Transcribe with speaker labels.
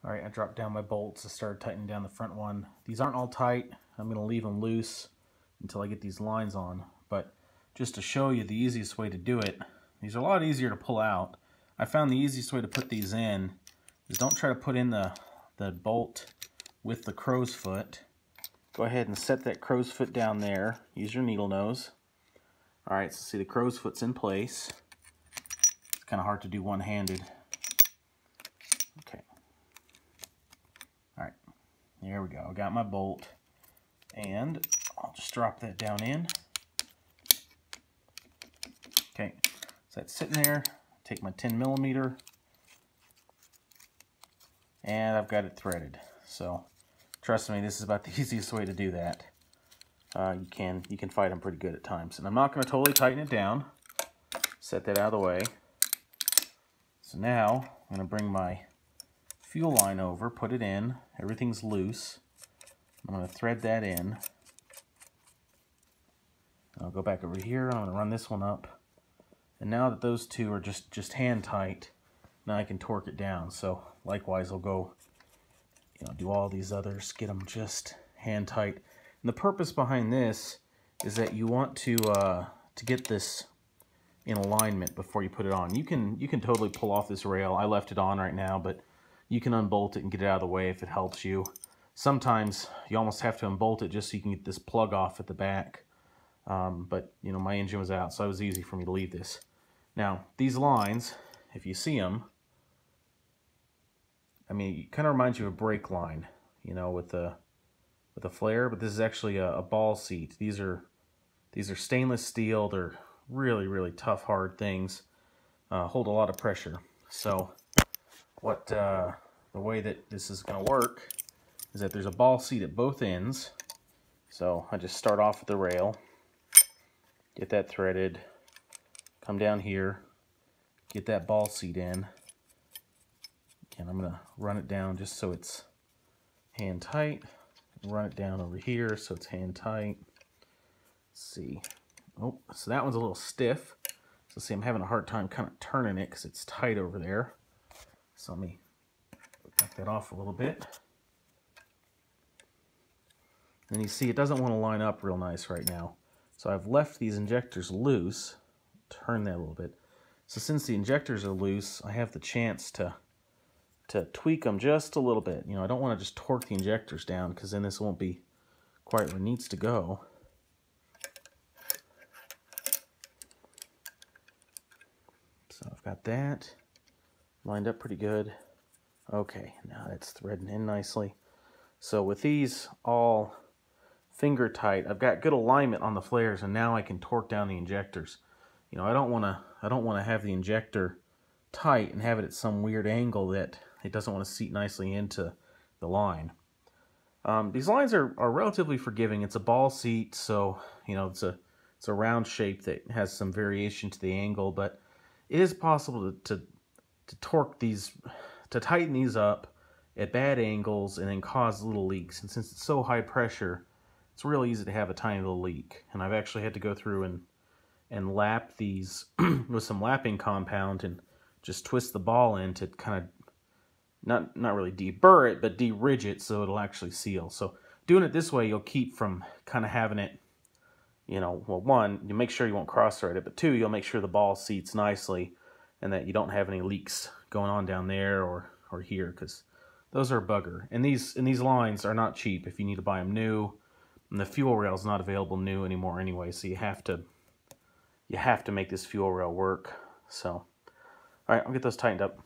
Speaker 1: All right, I dropped down my bolts. I started tightening down the front one. These aren't all tight. I'm going to leave them loose until I get these lines on. But just to show you the easiest way to do it, these are a lot easier to pull out. I found the easiest way to put these in is don't try to put in the bolt with the crow's foot. Go ahead and set that crow's foot down there. Use your needle nose. All right, so see the crow's foot's in place. It's kind of hard to do one-handed. Okay. All right, there we go. I got my bolt, and I'll just drop that down in. Okay, so that's sitting there. Take my 10mm, and I've got it threaded. So trust me, this is about the easiest way to do that. You can fight them pretty good at times. And I'm not going to totally tighten it down. Set that out of the way. So now I'm going to bring my fuel line over, put it in. Everything's loose. I'm going to thread that in. I'll go back over here. I'm going to run this one up. And now that those two are just hand tight, now I can torque it down. So likewise, I'll go, do all these others, get them just hand tight. And the purpose behind this is that you want to get this in alignment before you put it on. You can totally pull off this rail. I left it on right now, but you can unbolt it and get it out of the way if it helps you. Sometimes you almost have to unbolt it just so you can get this plug off at the back. But my engine was out, so it was easy for me to leave this. Now these lines, if you see them, it kind of reminds you of a brake line, with the flare, but this is actually a ball seat. These are stainless steel. They're really, really tough, hard things. Hold a lot of pressure. So the way that this is going to work is that there's a ball seat at both ends. So I just start off with the rail, get that threaded, come down here, get that ball seat in, and I'm going to run it down just so it's hand tight. Run it down over here so it's hand tight. Let's see. Oh, so that one's a little stiff. So see, I'm having a hard time kind of turning it because it's tight over there. So let me back that off a little bit. And you see it doesn't want to line up real nice right now. So I've left these injectors loose. Turn that a little bit. So since the injectors are loose, I have the chance to tweak them just a little bit. I don't want to just torque the injectors down because then this won't be quite where it needs to go. So I've got that lined up pretty good. Okay, now that's threading in nicely. So with these all finger tight, I've got good alignment on the flares, and now I can torque down the injectors. I don't want to have the injector tight and have it at some weird angle that it doesn't want to seat nicely into the line. These lines are relatively forgiving. It's a ball seat, so it's a round shape that has some variation to the angle, but it is possible to torque these, to tighten these up at bad angles and then cause little leaks. And since it's so high pressure, it's real easy to have a tiny little leak. And I've actually had to go through and lap these with some lapping compound and just twist the ball in to kind of not really deburr it, but de-ridge it so it'll actually seal. So doing it this way, you'll keep from kind of having it, well, one, you make sure you won't cross-thread it, but two, you'll make sure the ball seats nicely and that you don't have any leaks going on down there or here, because those are a bugger. And these lines are not cheap if you need to buy them new, and the fuel rail is not available new anymore anyway, so you have to make this fuel rail work. So, all right, I'll get those tightened up.